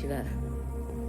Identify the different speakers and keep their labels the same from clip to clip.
Speaker 1: は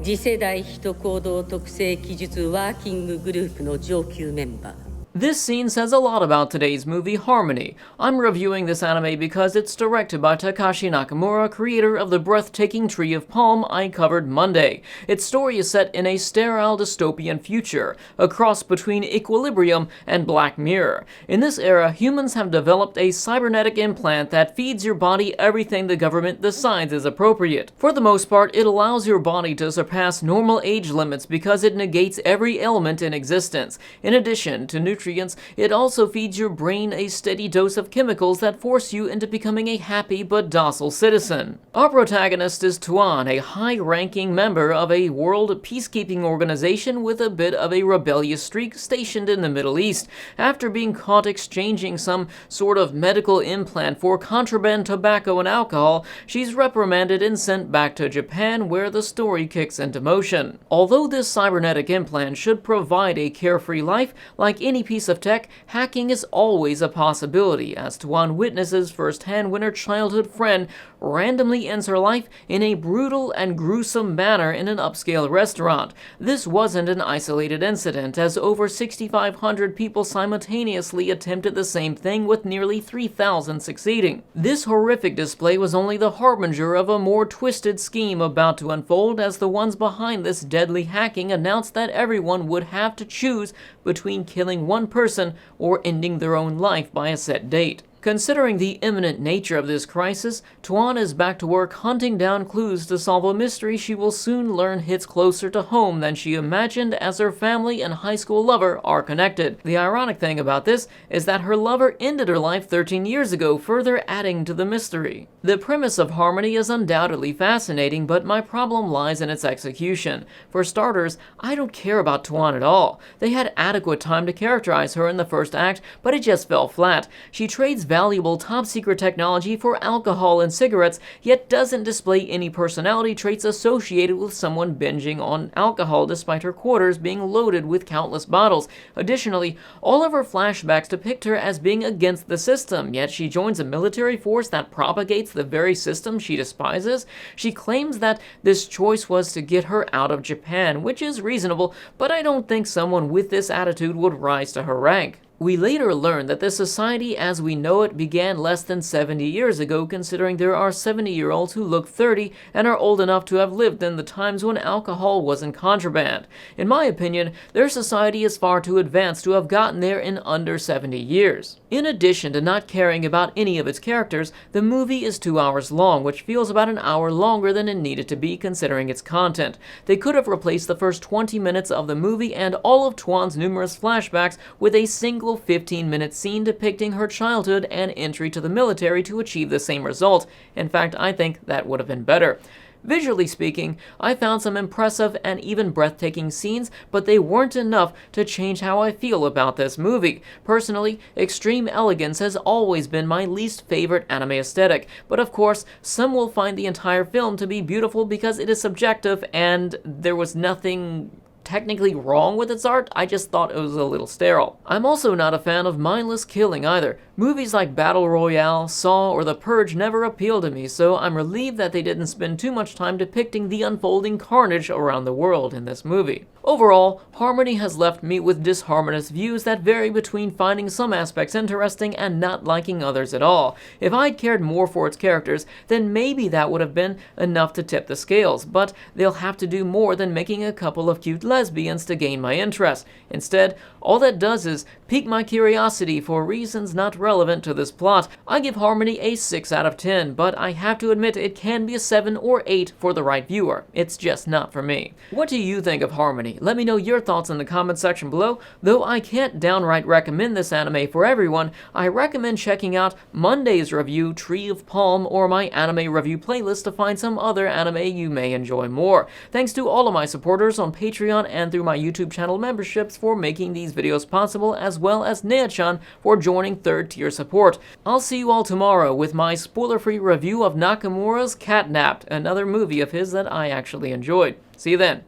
Speaker 1: 次世代人行動特性記述ワーキンググループの上級メンバー。
Speaker 2: This scene says a lot about today's movie Harmony. I'm reviewing this anime because it's directed by Takashi Nakamura, creator of the breathtaking Tree of Palm I covered Monday. Its story is set in a sterile dystopian future, a cross between Equilibrium and Black Mirror. In this era, humans have developed a cybernetic implant that feeds your body everything the government decides is appropriate. For the most part, it allows your body to surpass normal age limits because it negates every ailment in existence. In addition to nutrients, it also feeds your brain a steady dose of chemicals that force you into becoming a happy but docile citizen. Our protagonist is Tuan, a high-ranking member of a world peacekeeping organization with a bit of a rebellious streak stationed in the Middle East. After being caught exchanging some sort of medical implant for contraband tobacco and alcohol, she's reprimanded and sent back to Japan, where the story kicks into motion. Although this cybernetic implant should provide a carefree life, like any piece of tech, hacking is always a possibility, as Tuan witnesses firsthand when her childhood friend randomly ends her life in a brutal and gruesome manner in an upscale restaurant. This wasn't an isolated incident, as over 6,500 people simultaneously attempted the same thing, with nearly 3,000 succeeding. This horrific display was only the harbinger of a more twisted scheme about to unfold, as the ones behind this deadly hacking announced that everyone would have to choose between killing one person or ending their own life by a set date. Considering the imminent nature of this crisis, Tuan is back to work hunting down clues to solve a mystery she will soon learn hits closer to home than she imagined, as her family and high school lover are connected. The ironic thing about this is that her lover ended her life 13 years ago, further adding to the mystery. The premise of Harmony is undoubtedly fascinating, but my problem lies in its execution. For starters, I don't care about Tuan at all. They had adequate time to characterize her in the first act, but it just fell flat. She trades valuable top-secret technology for alcohol and cigarettes, yet doesn't display any personality traits associated with someone binging on alcohol, despite her quarters being loaded with countless bottles. Additionally, all of her flashbacks depict her as being against the system, yet she joins a military force that propagates the very system she despises. She claims that this choice was to get her out of Japan, which is reasonable, but I don't think someone with this attitude would rise to her rank. We later learn that the society as we know it began less than 70 years ago, considering there are 70-year-olds who look 30 and are old enough to have lived in the times when alcohol wasn't contraband. In my opinion, their society is far too advanced to have gotten there in under 70 years. In addition to not caring about any of its characters, the movie is 2 hours long, which feels about an hour longer than it needed to be considering its content. They could have replaced the first 20 minutes of the movie and all of Tuan's numerous flashbacks with a single 15-minute scene depicting her childhood and entry to the military to achieve the same result. In fact, I think that would have been better. Visually speaking, I found some impressive and even breathtaking scenes, but they weren't enough to change how I feel about this movie. Personally, extreme elegance has always been my least favorite anime aesthetic, but of course, some will find the entire film to be beautiful because it is subjective, and there was nothing technically wrong with its art, I just thought it was a little sterile. I'm also not a fan of mindless killing either. Movies like Battle Royale, Saw, or The Purge never appeal to me, so I'm relieved that they didn't spend too much time depicting the unfolding carnage around the world in this movie. Overall, Harmony has left me with disharmonious views that vary between finding some aspects interesting and not liking others at all. If I'd cared more for its characters, then maybe that would have been enough to tip the scales, but they'll have to do more than making a couple of cute lesbians to gain my interest. Instead, all that does is pique my curiosity for reasons not relevant to this plot. I give Harmony a 6 out of 10, but I have to admit it can be a 7 or 8 for the right viewer. It's just not for me. What do you think of Harmony? Let me know your thoughts in the comment section below. Though I can't downright recommend this anime for everyone, I recommend checking out Monday's review, Tree of Palm, or my anime review playlist to find some other anime you may enjoy more. Thanks to all of my supporters on Patreon and through my YouTube channel memberships for making these videos possible, as well as Nea-chan for joining 3rd tier support. I'll see you all tomorrow with my spoiler-free review of Nakamura's Catnapped, another movie of his that I actually enjoyed. See you then.